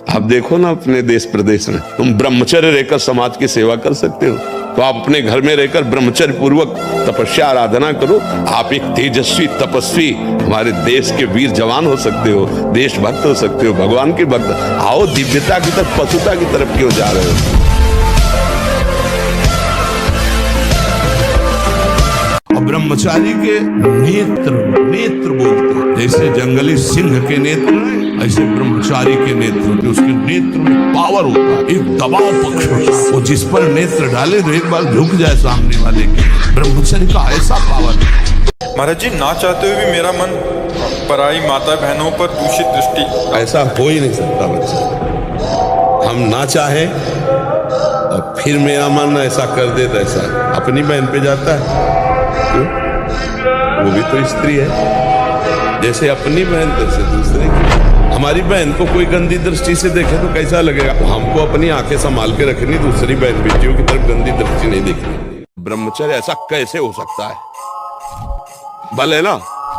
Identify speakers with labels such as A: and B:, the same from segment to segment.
A: आप देखो ना अपने देश प्रदेश में, तुम ब्रह्मचर्य रहकर समाज की सेवा कर सकते हो, तो आप अपने घर में रहकर ब्रह्मचर्य पूर्वक तपस्या आराधना करो। आप एक तेजस्वी तपस्वी हमारे देश के वीर जवान हो सकते हो, देशभक्त हो सकते हो, भगवान के भक्त। आओ, दिव्यता की तरफ, पशुता की तरफ क्यों जा रहे हो? ब्रह्मचारी के नेत्र बोलते हैं, जैसे जंगली सिंह के नेत्र ऐसे ब्रह्मचारी के नेत्र, उसके नेत्र में पावर होता है, एक दबाव पक्ष होता है, वो जिस पर नेत्र डाले तो एक बार झुक जाए सामने वाले के। ब्रह्मचर्य का ऐसा पावर है।
B: महाराज जी, ना चाहते हुए भी मेरा मन पराई माता बहनों पर दूषित दृष्टि।
A: ऐसा हो ही नहीं सकता बच्चा। हम ना चाहे और फिर मेरा मन ऐसा कर दे, तो ऐसा अपनी बहन पे जाता है, वो भी तो स्त्री है, जैसे अपनी बहन तैसे दूसरे की। हमारी बहन को कोई गंदी दृष्टि से देखे तो कैसा लगेगा? हमको अपनी आंखें संभाल के रखनी, दूसरी बहन बेटियों की तरफ गंदी दृष्टि नहीं देखनी। ब्रह्मचर्य ऐसा कैसे हो सकता है? बल है ना,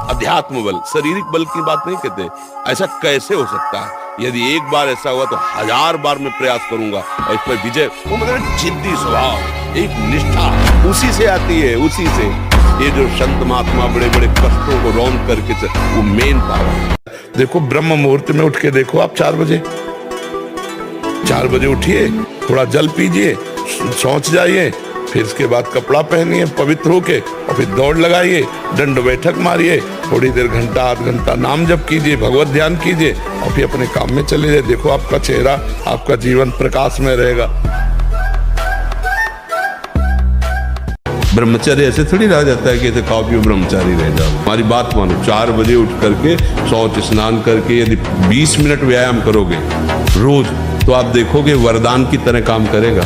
A: अध्यात्म बल, शारीरिक बल की बात नहीं कहते। ऐसा कैसे हो सकता है? यदि एक बार ऐसा हुआ तो 1000 बार मैं प्रयास करूंगा और इस पर विजय। वो मतलब जिद्दी स्वभाव, एक निष्ठा उसी से आती है, उसी से। ये जो संत महात्मा बड़े बड़े कष्टों को रौंद करके, वो मेन पावर। देखो, ब्रह्म मुहूर्त में उठ के देखो आप 4 बजे उठिए, थोड़ा जल पीजिए, शौच जाइए, फिर इसके बाद कपड़ा पहनिए पवित्र होके, और फिर दौड़ लगाइए, दंड बैठक मारिए, थोड़ी देर घंटा आध घंटा नाम जप कीजिए, भगवत ध्यान कीजिए, और फिर अपने काम में चले जाइए। देखो आपका चेहरा, आपका जीवन प्रकाश में रहेगा। ब्रह्मचर्य ऐसे थोड़ी रह जाता है कि ऐसे खाओ पियो ब्रह्मचारी रह जाओ। हमारी बात मानो, 4 बजे उठ करके शौच स्नान करके यदि 20 मिनट व्यायाम करोगे रोज, तो आप देखोगे वरदान की तरह काम करेगा।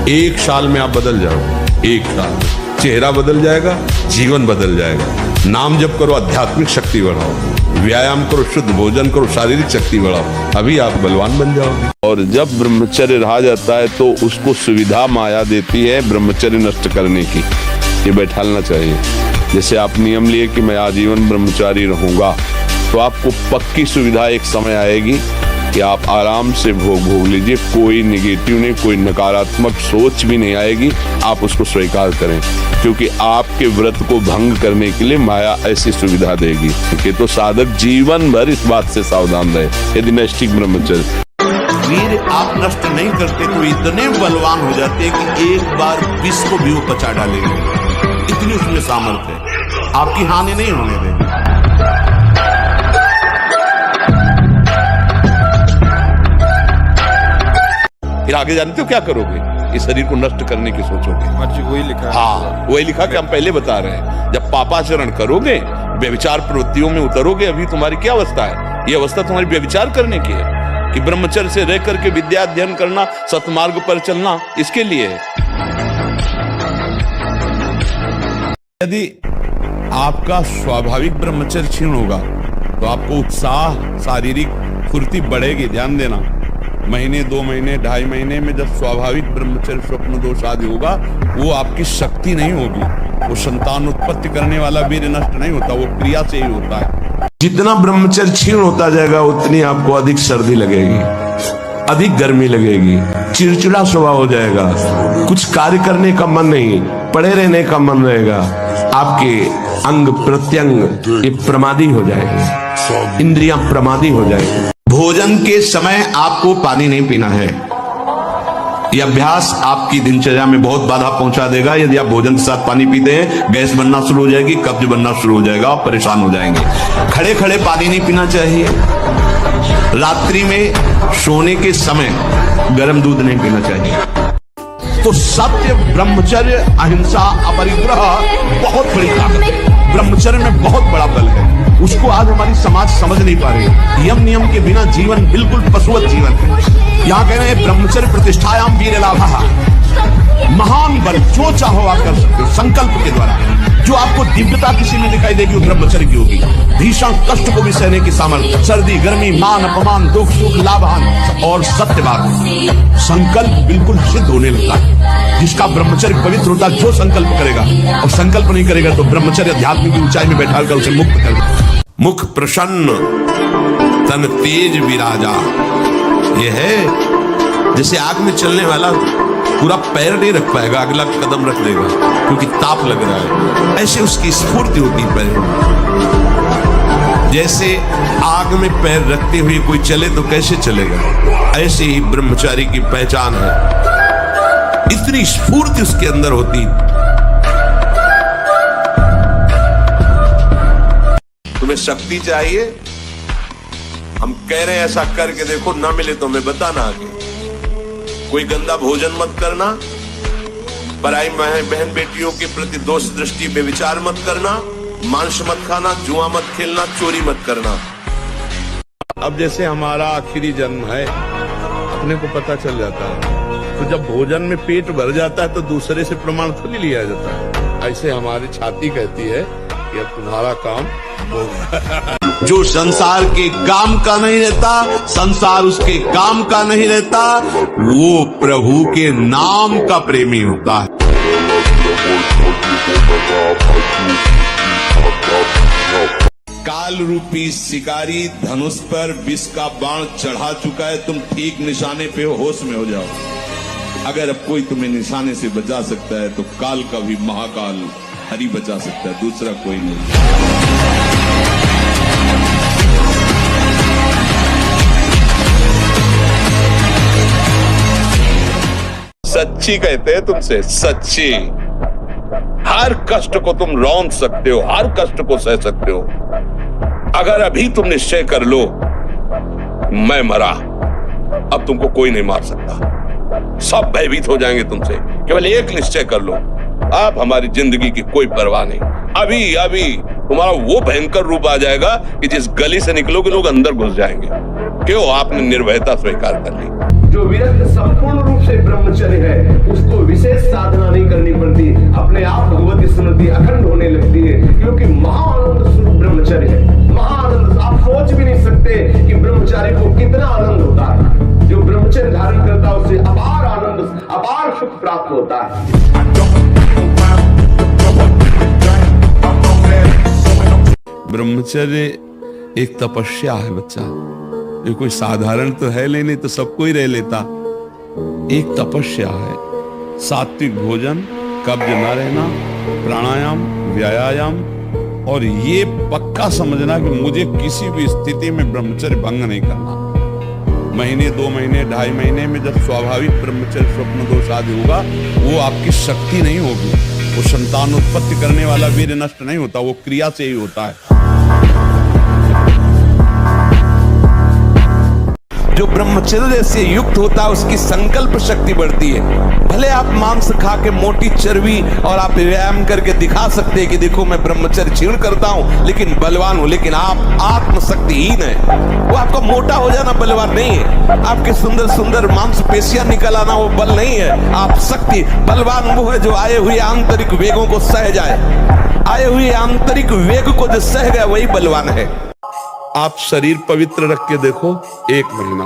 A: 1 साल में आप बदल जाओगे, 1 साल में चेहरा बदल जाएगा, जीवन बदल जाएगा। नाम जप करो, आध्यात्मिक शक्ति बढ़ाओ, व्यायाम करो, शुद्ध भोजन करो, शारीरिक शक्ति बढ़ाओ, अभी आप बलवान बन जाओगे। और जब ब्रह्मचर्य रहा जाता है तो उसको सुविधा माया देती है ब्रह्मचर्य नष्ट करने की। ये बैठालना चाहिए। जैसे आप नियम लिए कि मैं आजीवन ब्रह्मचारी रहूंगा, तो आपको पक्की सुविधा एक समय आएगी कि आप आराम से भोग लीजिए, कोई नेगेटिव नहीं, कोई नकारात्मक सोच भी नहीं आएगी। आप उसको स्वीकार करें, क्योंकि आपके व्रत को भंग करने के लिए माया ऐसी सुविधा देगी कि तो साधक जीवन भर इस बात से सावधान रहे। यदि नैष्ठिक ब्रह्मचर्य वीर आप नष्ट नहीं करते तो इतने बलवान हो जाते कि एक बार विष को भी वो पचा डालेंगे। इतनी उसमें सामर्थ्य है, आपकी हानि नहीं होने देंगे। फिर आगे जानते हो क्या करोगे? इस शरीर को नष्ट करने की सोचोगे।
B: वही लिखा है।
A: हाँ, वही लिखा कि हम पहले बता रहे हैं। जब पापाचरण करोगे, व्यभिचार प्रवृत्तियों में उतरोगे, अभी तुम्हारी क्या अवस्था है? ये अवस्था तुम्हारी व्यभिचार करने की है कि ब्रह्मचर्य से रह करके विद्या अध्ययन करना, सतमार्ग पर चलना, इसके लिए है। यदि आपका स्वाभाविक ब्रह्मचर्य क्षीण होगा तो आपको उत्साह, शारीरिक फुर्ती बढ़ेगी। ध्यान देना, महीने 2 महीने 2.5 महीने में जब स्वाभाविक ब्रह्मचर्य स्वप्न दोष आदि होगा, वो आपकी शक्ति नहीं होगी। वो संतान उत्पत्ति करने वाला वीर्य नष्ट नहीं होता, वो क्रिया से ही होता है। जितना ब्रह्मचर्य क्षीण होता जाएगा उतनी आपको अधिक सर्दी लगेगी, अधिक गर्मी लगेगी, चिड़चिड़ा स्वभाव हो जाएगा, कुछ कार्य करने का मन नहीं, पड़े रहने का मन रहेगा। आपके अंग प्रत्यंग ये प्रमादी हो जाएंगे, इंद्रियां प्रमादी हो जाएंगी। भोजन के समय आपको पानी नहीं पीना है। यह अभ्यास आपकी दिनचर्या में बहुत बाधा पहुंचा देगा। यदि आप भोजन के साथ पानी पीते हैं, गैस बनना शुरू हो जाएगी, कब्ज बनना शुरू हो जाएगा, आप परेशान हो जाएंगे। खड़े खड़े पानी नहीं पीना चाहिए। रात्रि में सोने के समय गर्म दूध नहीं पीना चाहिए। तो सत्य, ब्रह्मचर्य, अहिंसा, अपरिग्रह बहुत बड़ी ताकत है। ब्रह्मचर्य में बहुत बड़ा बल है। उसको आज हमारी समाज समझ नहीं पा रही। यम नियम के बिना जीवन बिल्कुल पशुवत जीवन है। यहाँ कह रहे हैं ब्रह्मचर्य प्रतिष्ठायाम वीर लाभः। महान बल जो चाहो आप कर सकते हो संकल्प के द्वारा। जो आपको दिव्यता किसी में दिखाई देगी वो ब्रह्मचर्य की होगी। भीषण कष्ट को भी सहने की सामर्थ्य, सर्दी गर्मी, मान अपमान, दुख सुख, लाभ हानि और सत्य बात, संकल्प बिल्कुल सिद्ध होने लगता है। जिसका ब्रह्मचर्य पवित्र होता है, जो संकल्प करेगा, और संकल्प नहीं करेगा तो ब्रह्मचर्य अध्यात्म की ऊंचाई में बैठा कर उसे मुक्त कर। मुख प्रसन्न, तन तेज विराजा,
C: ये है जैसे आग में चलने वाला पूरा पैर नहीं रख पाएगा, अगला कदम रख देगा क्योंकि ताप लग रहा है। ऐसे उसकी स्फूर्ति होती है पैर में। जैसे आग में पैर रखते हुए कोई चले तो कैसे चलेगा, ऐसे ही ब्रह्मचारी की पहचान है। इतनी स्फूर्ति उसके अंदर होती। तुम्हें शक्ति चाहिए, हम कह रहे हैं ऐसा करके देखो, ना मिले तो हमें बताना आगे। कोई गंदा भोजन मत करना, पराई बहन बेटियों के प्रति दोष दृष्टि में विचार मत करना, मांस मत खाना, जुआ मत खेलना, चोरी मत करना।
A: अब जैसे हमारा आखिरी जन्म है, अपने को पता चल जाता है, तो जब भोजन में पेट भर जाता है तो दूसरे से प्रमाण थोड़ी लिया जाता है। ऐसे हमारी छाती कहती है कि अब तुम्हारा काम होगा।
C: जो संसार के काम का नहीं रहता, संसार उसके काम का नहीं रहता, वो प्रभु के नाम का प्रेमी होता है।
A: काल रूपी शिकारी धनुष पर विष का बाण चढ़ा चुका है, तुम ठीक निशाने पे हो, होश में हो जाओ। अगर अब कोई तुम्हें निशाने से बचा सकता है तो काल का भी महाकाल हरि बचा सकता है, दूसरा कोई नहीं। सच्ची कहते हैं तुमसे, सच्ची। हर कष्ट को तुम रौंद सकते हो, हर कष्ट को सह सकते हो। अगर अभी तुम निश्चय कर लो मैं मरा, अब तुमको कोई नहीं मार सकता, सब भयभीत हो जाएंगे तुमसे। केवल एक निश्चय कर लो, आप हमारी जिंदगी की कोई परवाह नहीं। अभी अभी तुम्हारा वो भयंकर रूप आ जाएगा कि जिस गली से निकलोगे लोग अंदर घुस जाएंगे। क्यों? आपने निर्भयता स्वीकार कर ली।
D: जो विरक्त संपूर्ण रूप से ब्रह्मचर्य है, उसको विशेष साधना नहीं करनी पड़ती, अपने आप भगवती स्मृति अखंड होने लगती है, क्योंकि महाआनंद स्वरूप ब्रह्मचर्य है। महाआनंद, आप सोच भी नहीं सकते कि ब्रह्मचारी को कितना आनंद होता है। जो ब्रह्मचर्य धारण करता है उसे अपार आनंद, अपार सुख प्राप्त होता है।
A: ब्रह्मचर्य एक तपस्या है बच्चा, ये कोई साधारण तो है नहीं तो सबको ही रह लेता। एक तपस्या है। सात्विक भोजन, कब्ज न रहना, प्राणायाम, व्यायाम, और ये पक्का समझना कि मुझे किसी भी स्थिति में ब्रह्मचर्य भंग नहीं करना। महीने, 2 महीने, 2.5 महीने में जब स्वाभाविक ब्रह्मचर्य स्वप्न दोष आदि होगा, वो आपकी शक्ति नहीं होगी। वो संतान उत्पत्ति करने वाला वीर्य नष्ट नहीं होता, वो क्रिया से ही होता है।
C: जो ब्रह्मचर्य से युक्त होता है उसकी संकल्प शक्ति बढ़ती है। भले आप मांस खा के मोटी चर्बी और आप व्यायाम करके दिखा सकते हैं कि देखो मैं ब्रह्मचर्य क्षीण करता हूं लेकिन बलवान हूं, लेकिन आप आत्मशक्तिहीन है। वो आपका मोटा हो जाना बलवान नहीं है, आपके सुंदर सुंदर मांसपेशियां निकल आना वो बल नहीं है। आप शक्ति बलवान वो है जो आए हुए आंतरिक वेगों को सह जाए। आए हुए आंतरिक वेग को जो सह गया वही बलवान है।
A: आप शरीर पवित्र रख के देखो, 1 महीना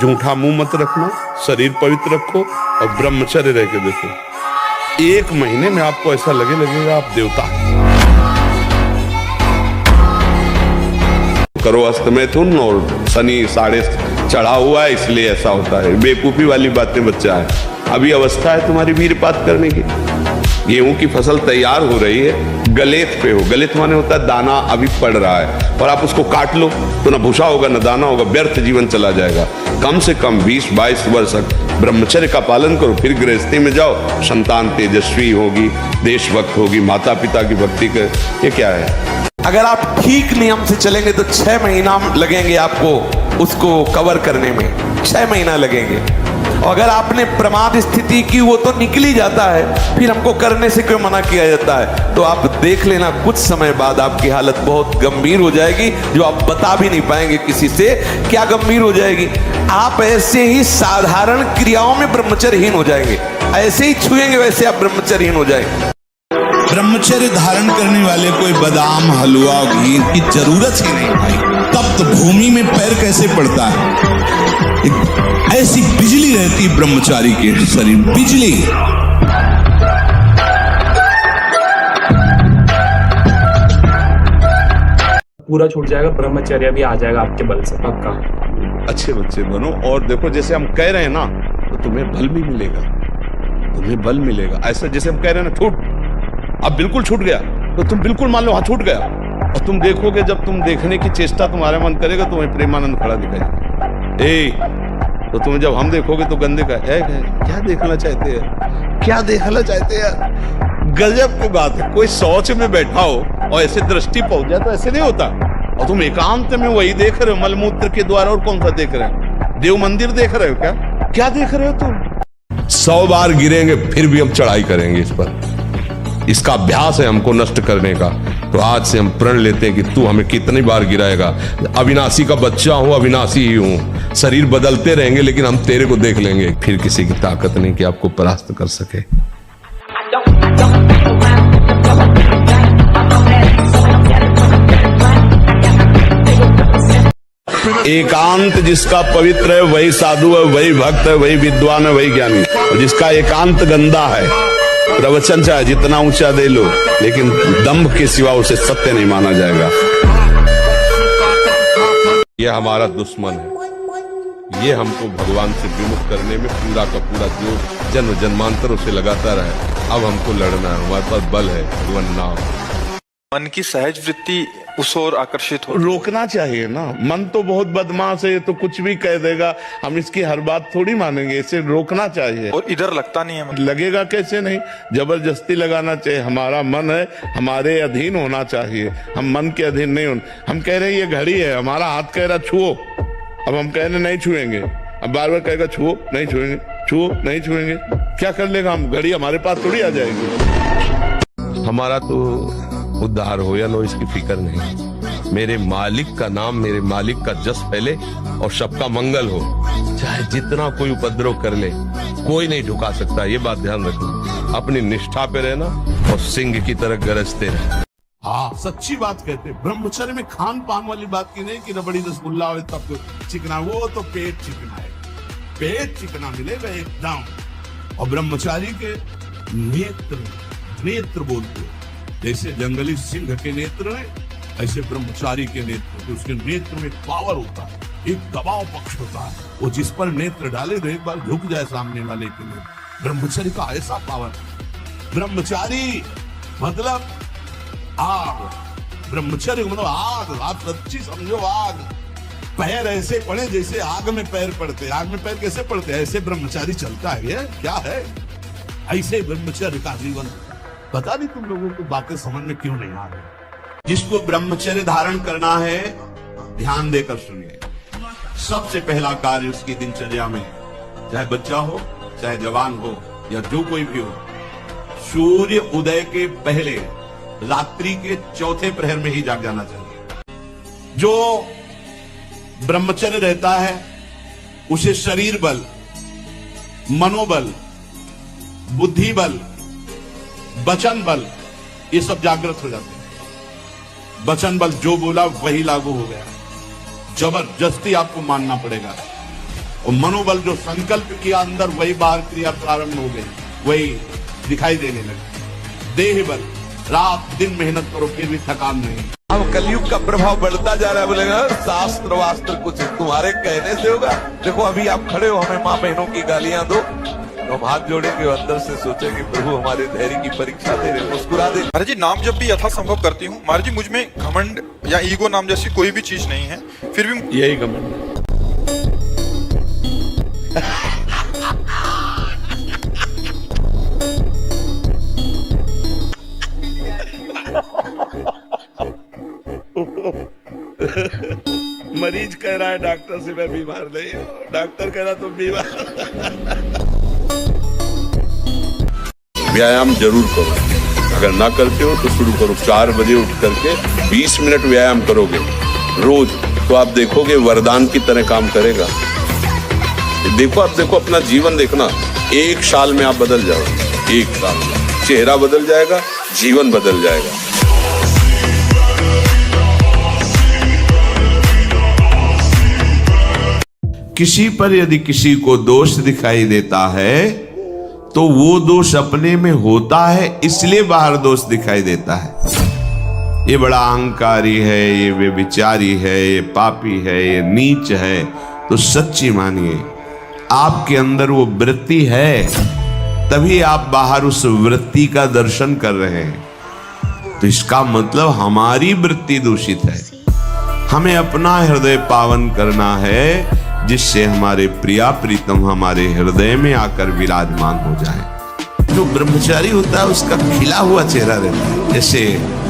A: झूठा मुंह मत रखना, शरीर पवित्र रखो और ब्रह्मचर्य रह के देखो। 1 महीने में आपको ऐसा लगेगा आप देवता करो। अस्त मैथुन और शनि 6.5 चढ़ा हुआ है, इसलिए ऐसा होता है। बेवकूफी वाली बातें बच्चा है, अभी अवस्था है तुम्हारी वीरपात करने की। गेहूं की फसल तैयार हो रही है, गलेत पे हो। गलेत माने होता है दाना अभी पड़ रहा है और आप उसको काट लो तो ना भूसा होगा ना दाना होगा, व्यर्थ जीवन चला जाएगा। कम से कम 20-22 वर्ष तक ब्रह्मचर्य का पालन करो, फिर गृहस्थी में जाओ। संतान तेजस्वी होगी, देशभक्त होगी, माता पिता की भक्ति कर। ये क्या है?
C: अगर आप ठीक नियम से चलेंगे तो 6 महीना लगेंगे आपको उसको कवर करने में, 6 महीना लगेंगे। और अगर आपने प्रमाद स्थिति की वो तो निकल ही जाता है, फिर हमको करने से क्यों मना किया जाता है? तो आप देख लेना कुछ समय बाद आपकी हालत बहुत गंभीर हो जाएगी, जो आप बता भी नहीं पाएंगे किसी से। क्या गंभीर हो जाएगी? आप ऐसे ही साधारण क्रियाओं में ब्रह्मचर्यहीन हो जाएंगे, ऐसे ही छुएंगे वैसे आप ब्रह्मचर्यहीन हो जाएंगे।
A: ब्रह्मचर्य धारण करने वाले कोई बादाम, हलवा, घी की जरूरत ही नहीं भाई। तप्त भूमि में पैर कैसे पड़ता है? ऐसी बिजली रहती है ब्रह्मचारी के शरीर, बिजली।
E: पूरा छूट जाएगा, ब्रह्मचर्य भी आ जाएगा आपके बल से पक्का।
A: अच्छे बच्चे बनो और देखो जैसे हम कह रहे हैं ना तो तुम्हें बल भी मिलेगा, तुम्हें बल मिलेगा। ऐसा जैसे हम कह रहे हैं ना छूट, अब बिल्कुल छूट गया तो तुम बिल्कुल मान लो हाँ छूट गया, और तुम देखोगे जब तुम देखने की चेष्टा तुम्हारे मन करेगा तुम्हें प्रेमानंद खड़ा दिखाएगा। तो तुम्हें जब हम देखोगे तो गंदे का क्या देखना चाहते हैं, क्या देखना चाहते हैं। गजब की बात है, कोई शौच में बैठा हो और ऐसे दृष्टि पहुंच जाए तो ऐसे नहीं होता, और तुम एकांत में वही देख रहे हो मलमूत्र के द्वारा। और कौन सा देख रहे हो? देव मंदिर देख रहे हो क्या? क्या देख रहे हो तुम? 100 बार गिरेंगे फिर भी हम चढ़ाई करेंगे इस पर। इसका अभ्यास है हमको नष्ट करने का। तो आज से हम प्रण लेते हैं कि तू हमें कितनी बार गिराएगा। अविनाशी का बच्चा हूं, अविनाशी ही हूं, शरीर बदलते रहेंगे लेकिन हम तेरे को देख लेंगे। फिर किसी की ताकत नहीं कि आपको परास्त कर सके। एकांत जिसका पवित्र है वही साधु है, वही भक्त है, वही विद्वान है, वही ज्ञानी। और जिसका एकांत गंदा है, प्रवचन चाहे जितना ऊंचा दे लो लेकिन दंभ के सिवा उसे सत्य नहीं माना जाएगा। यह हमारा दुश्मन है, ये हमको भगवान से विमुख करने में पूरा का पूरा जो जन्म जन्मांतरों से लगाता रहे। अब हमको लड़ना है, हमारे पास बल है, भगवान नाम।
B: मन की सहज वृत्ति उस ओर आकर्षित हो।
A: रोकना चाहिए ना, मन तो बहुत बदमाश है, तो कुछ भी कह देगा, हम इसकी हर बात थोड़ी मानेंगे, इसे रोकना चाहिए।
B: और इधर लगता नहीं है,
A: लगेगा कैसे नहीं, जबरदस्ती लगाना चाहिए। हमारा मन है, हमारे अधीन होना चाहिए, हम मन के अधीन नहीं होना। हम कह रहे हैं ये घड़ी है, हमारा हाथ कह रहा छुओ, अब हम कह रहे नहीं छुएंगे, अब बार बार कहेगा छुओ नहीं छुएंगे, छुओ नहीं छुएंगे, क्या कर लेगा हम? घड़ी हमारे पास थोड़ी आ जाएगी। हमारा तो उद्धार हो या नो इसकी फिक्र नहीं। मेरे मालिक का नाम, मेरे मालिक का जस फैले और सबका मंगल हो। चाहे जितना कोई उपद्रव कर ले, कोई नहीं झुका सकता, ये बात ध्यान रखना। अपनी निष्ठा पे रहना और सिंह की तरह गरजते रहना। हाँ, सच्ची बात कहते। ब्रह्मचर्य में खान पान वाली बात की नहीं कि रबड़ी रसगुल्ला हो तब चिकना, वो तो पेट चिकना है, पेट चिकना मिलेगा एकदम। और ब्रह्मचारी के नेत्र, नेत्र बोलते हैं, जैसे जंगली सिंह के नेत्र है ऐसे ब्रह्मचारी के नेत्र, तो उसके नेत्र में पावर होता है, एक दबाव पक्ष होता है। वो जिस पर नेत्र डाले तो एक बार झुक जाए सामने वाले के लिए। ब्रह्मचारी का ऐसा पावर। ब्रह्मचारी मतलब आग, ब्रह्मचर्य मतलब आग। आप सच्ची समझो, आग। पैर ऐसे पड़े जैसे आग में पैर पड़ते। आग में पैर कैसे पड़ते? ऐसे ब्रह्मचारी चलता है। ये क्या है? ऐसे ब्रह्मचर्य का जीवन। पता नहीं तुम लोगों को बातें समझ में क्यों नहीं आ रही। जिसको ब्रह्मचर्य धारण करना है ध्यान देकर सुनिए। सबसे पहला कार्य उसकी दिनचर्या में, चाहे बच्चा हो चाहे जवान हो या जो कोई भी हो, सूर्य उदय के पहले रात्रि के चौथे प्रहर में ही जाग जाना चाहिए। जो ब्रह्मचर्य रहता है उसे शरीर बल, मनोबल, बुद्धि बल, वचन बल, ये सब जागृत हो जाते हैं। वचन बल जो बोला वही लागू हो गया, जबरदस्ती आपको मानना पड़ेगा। और मनोबल जो संकल्प किया अंदर वही बाहर क्रिया प्रारंभ हो गई, वही दिखाई देने लगे। देह बल, रात दिन मेहनत करो फिर भी थकान नहीं। अब कलयुग का प्रभाव बढ़ता जा रहा है। बोलेगा शास्त्र वास्त्र कुछ तुम्हारे कहने से होगा। देखो अभी आप खड़े हो, हमें माँ बहनों की गालियां दो तो हम हाथ जोड़ेंगे, अंदर से सोचेंगे प्रभु हमारे धैर्य की परीक्षा दे रहे, मुस्कुरा दे।
B: महाराज जी नाम जब भी यथासंभव करती हूँ महाराज जी, मुझ में घमंड या ईगो नाम जैसी कोई भी चीज नहीं है, फिर भी
A: यही घमंड है। मरीज कह रहा है डॉक्टर से मैं बीमार नहीं हूं, डॉक्टर कह रहा तुम बीमार। व्यायाम जरूर करो, अगर ना करते हो तो शुरू करो। 4 बजे उठ करके 20 मिनट व्यायाम करोगे रोज तो आप देखोगे वरदान की तरह काम करेगा। देखो आप देखो, अपना जीवन देखना, 1 साल में आप बदल जाओगे। 1 साल में चेहरा बदल जाएगा, जीवन बदल जाएगा। किसी पर यदि किसी को दोष दिखाई देता है तो वो दोष अपने में होता है, इसलिए बाहर दोष दिखाई देता है।
C: ये बड़ा अहंकारी है, ये व्यभिचारी है, ये पापी है, ये नीच है, तो सच्ची मानिए आपके अंदर वो वृत्ति है, तभी आप बाहर उस वृत्ति का दर्शन कर रहे हैं। तो इसका मतलब हमारी वृत्ति दूषित है। हमें अपना हृदय पावन करना है, जिससे हमारे प्रिया प्रीतम हमारे हृदय में आकर विराजमान हो जाए। जो ब्रह्मचारी होता है उसका खिला हुआ चेहरा रहता है, जैसे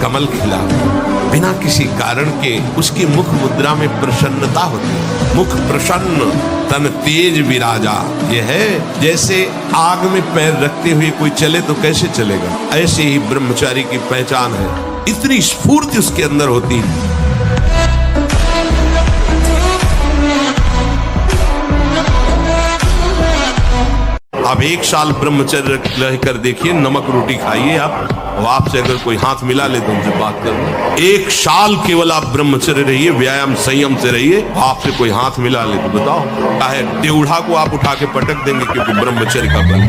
C: कमल खिला, बिना किसी कारण के उसकी मुख मुद्रा में प्रसन्नता होती है। मुख प्रसन्न तन तेज विराजा, यह है जैसे आग में पैर रखते हुए कोई चले तो कैसे चलेगा, ऐसे ही ब्रह्मचारी की पहचान है। इतनी स्फूर्ति उसके अंदर होती है। अब 1 साल ब्रह्मचर्य रहकर देखिए, नमक रोटी खाइए आप, और आपसे अगर कोई हाथ मिला ले तो उनसे बात करना। 1 साल केवल आप ब्रह्मचर्य रहिए, व्यायाम संयम से रहिए, आपसे कोई हाथ मिला ले तो बताओ, चाहे टेढ़ा को आप उठा के पटक देंगे, क्योंकि ब्रह्मचर्य का बल।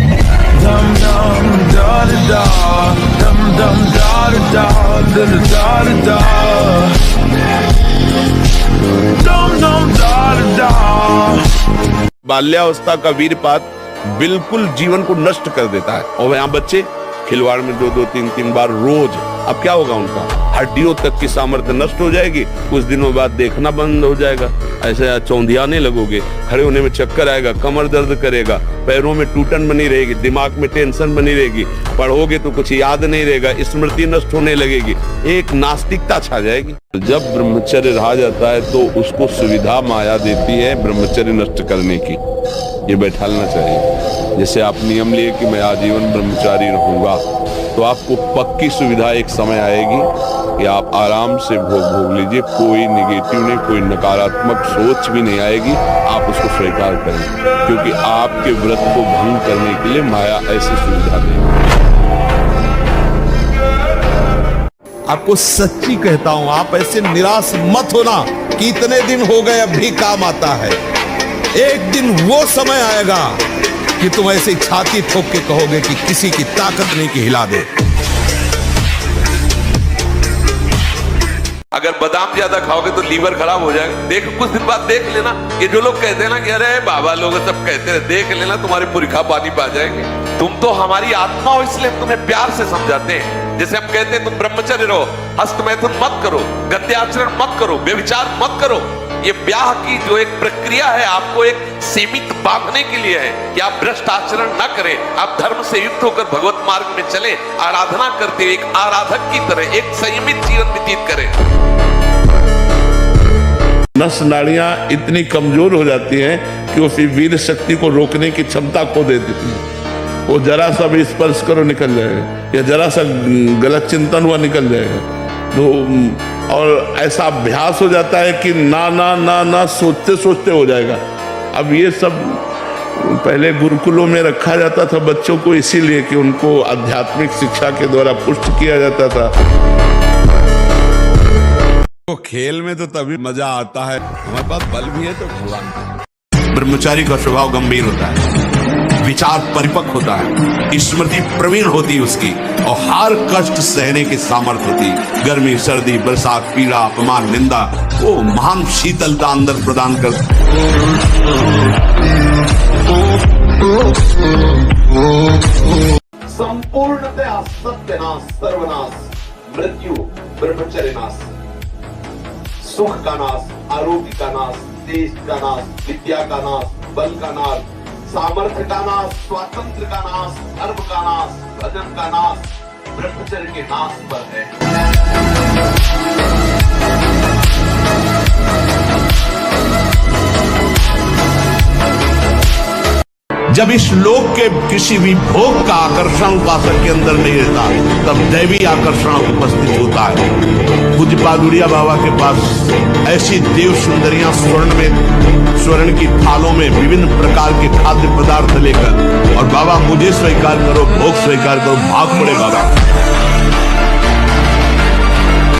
C: बाल्यावस्था का वीरपात बिल्कुल जीवन को नष्ट कर देता है। और यहाँ बच्चे खिलवाड़ में 2-2, 3-3 बार रोज, अब क्या होगा उनका, हड्डियों तक की सामर्थ्य नष्ट हो जाएगी, कुछ दिनों बाद देखना बंद हो जाएगा, ऐसे चौंधियाने लगोगे, खड़े होने में चक्कर आएगा, कमर दर्द करेगा, पैरों में टूटन बनी रहेगी, दिमाग में टेंशन बनी रहेगी, पढ़ोगे तो कुछ याद नहीं रहेगा, स्मृति नष्ट होने लगेगी, एक नास्तिकता छा जाएगी। जब ब्रह्मचर्य रहा जाता है तो उसको सुविधा माया देती है ब्रह्मचर्य नष्ट करने की, ये बैठालना चाहिए। जैसे आप नियम लिए कि मैं आजीवन ब्रह्मचारी रहूंगा, तो आपको पक्की सुविधा एक समय आएगी कि आप आराम से भोग लीजिए, कोई निगेटिव नहीं, कोई नकारात्मक सोच भी नहीं आएगी, आप उसको स्वीकार करें, क्योंकि आपके व्रत को भंग करने के लिए माया ऐसी सुविधा देगी। आपको सच्ची कहता हूं, आप ऐसे निराश मत होना कि इतने दिन हो गए अब भी काम आता है। एक दिन वो समय आएगा कि तुम ऐसे छाती ठोक के कहोगे कि किसी की ताकत नहीं कि हिला दे। अगर बादाम ज्यादा खाओगे तो लीवर खराब हो जाएगा। देखो कुछ दिन बाद देख लेना, ये जो लोग कहते हैं ना कि अरे बाबा लोग सब कहते हैं, देख लेना तुम्हारे पुरखा पानी पा जाएंगे। तुम तो हमारी आत्मा हो, इसलिए हम तुम्हें प्यार से समझाते हैं। जैसे हम कहते हैं तुम ब्रह्मचर्य रहो, हस्त मैथुन मत करो, गद्याचरण मत करो, व्यभिचार मत करो। ये ब्याह की जो एक प्रक्रिया है आपको एक सीमित बांधने के लिए है कि आप भ्रष्ट आचरण न करें, आप धर्म से युक्त होकर भगवत मार्ग में चलें, आराधना करते हुए एक आराधक की तरह एक संयमित जीवन व्यतीत करें। नस नाड़ियां इतनी कमजोर हो जाती हैं कि वो फिर वीर शक्ति को रोकने की क्षमता खो देती है। वो जरा सा भी स्पर्श करो निकल जाएगा, या जरा सा गलत चिंतन हुआ निकल जाएगा। तो और ऐसा अभ्यास हो जाता है कि ना ना ना ना सोचते सोचते हो जाएगा। अब ये सब पहले गुरुकुलों में रखा जाता था बच्चों को, इसीलिए कि उनको आध्यात्मिक शिक्षा के द्वारा पुष्ट किया जाता था। तो खेल में तो तभी मजा आता है, हमारे पास बल भी है तो भगवान। ब्रह्मचारी का स्वभाव गंभीर होता है, विचार परिपक्व होता है, स्मृति प्रवीण होती है उसकी, और हर कष्ट सहने की सामर्थ्य होती है। गर्मी, सर्दी, बरसात, पीड़ा, अपमान, निंदा, वो महान शीतलता अंदर प्रदान कर।
D: संपूर्णतया सत्यनाश, सर्वनाश, मृत्यु, ब्रह्मचर्य नाश, सुख का नाश, आरोग्य का नाश, देश का नाश, विद्या का नाश, बल का नाश, सामर्थ्य का नाश, स्वातंत्र का नाश, धर्म का नाश, भजन का नाश, ब्रह्मचर्य के नाश पर है।
C: जब इस लोक के किसी भी भोग का आकर्षण उपासक के अंदर नहीं रहता, तब दैवी आकर्षण उपस्थित होता है। पूज्य पादुरिया बाबा के पास ऐसी देव सुंदरियां स्वर्ण की थालों में विभिन्न प्रकार के खाद्य पदार्थ लेकर, और बाबा मुझे स्वीकार करो, भोग स्वीकार करो, भाग पड़े बाबा।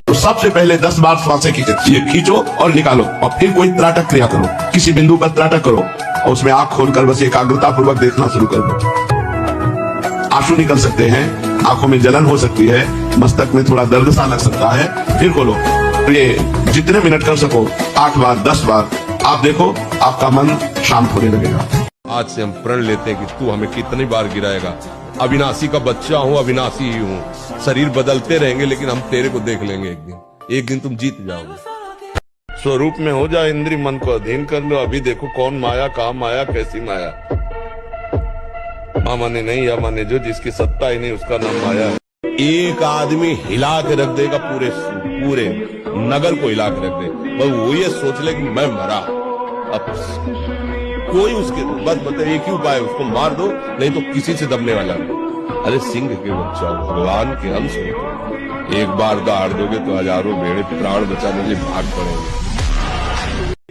C: तो सबसे पहले 10 बार सांसें खींचो और निकालो, और फिर कोई त्राटक क्रिया करो, किसी बिंदु पर त्राटक करो और उसमें आंख खोलकर बस एकाग्रता पूर्वक देखना शुरू कर दो। आंसू निकल सकते हैं, आंखों में जलन हो सकती है, मस्तक में थोड़ा दर्द सा लग सकता है। फिर खोलो, ये जितने मिनट कर सको 8 बार 10 बार आप देखो, आपका मन शांत होने लगेगा।
F: आज से हम प्रण लेते हैं कि तू हमें कितनी बार गिराएगा। अविनाशी का बच्चा हूँ, अविनाशी ही हूँ। शरीर बदलते रहेंगे लेकिन हम तेरे को देख लेंगे एक दिन तुम जीत जाओगे। स्वरूप में हो जाए इंद्री, मन को अधीन कर लो। अभी देखो कौन माया, कहाँ माया, कैसी माया। माने नहीं या माने जो, जिसकी सत्ता ही नहीं उसका नाम माया है। एक आदमी हिला के रख देगा पूरे नगर को हिला के रख दे। बस वो ये सोच ले कि मैं मरा, अब कोई उसके बस बता एक ही उपाय, उसको मार दो, नहीं तो किसी से दबने वाला नहीं। अरे सिंह के बच्चा, भगवान के अंश हो, एक बार दहाड़ दोगे तो हजारों भेड़े प्राण बचाने के लिए भाग पड़ेंगे।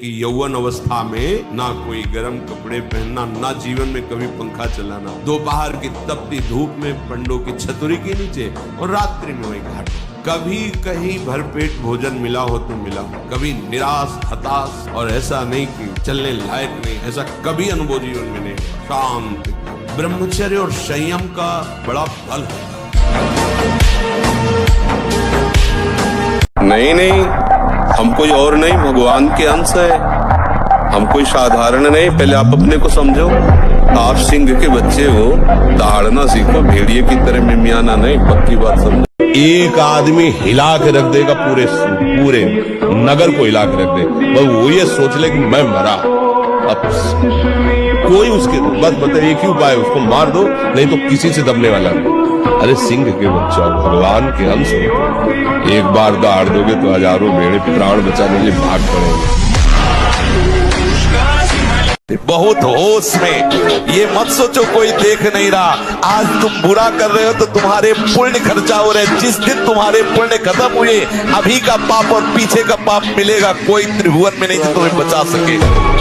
F: यौवन अवस्था में ना कोई गर्म कपड़े पहनना, ना जीवन में कभी पंखा चलाना, दोपहर की तपती धूप में पंडों की छतरी के नीचे और रात्रि में वही घाट। कभी कहीं भरपेट भोजन मिला हो तो मिला, कभी निराश हताश और ऐसा नहीं कि चलने लायक नहीं, ऐसा कभी अनुभव जीवन में नहीं। शांति, ब्रह्मचर्य और संयम का बड़ा फल है। नहीं, हम कोई और नहीं, भगवान के अंश है। हम कोई साधारण नहीं, पहले आप अपने को समझो। आप सिंह के बच्चे हो, दहाड़ना सीखो, भेड़िए की तरह मिमियाना नहीं, पक्की बात समझो। एक आदमी हिला के रख देगा पूरे नगर को हिला के रख दे। बस वो ये सोच ले कि मैं मरा, अब कोई उसके बस बता एक ही उपाय, उसको मार दो, नहीं तो किसी से दबने वाला नहीं। अरे सिंह के बच्चा, भगवान के अंश हो, एक बार दहाड़ दोगे तो हजारों भेड़े प्राण बचाने के लिए भाग पड़ेंगे।
C: बहुत होश में, ये मत सोचो कोई देख नहीं रहा। आज तुम बुरा कर रहे हो तो तुम्हारे पुण्य खर्चा हो रहे। जिस दिन तुम्हारे पुण्य खत्म हुए, अभी का पाप और पीछे का पाप मिलेगा, कोई त्रिभुवन में नहीं जो तुम्हें बचा सकेगा।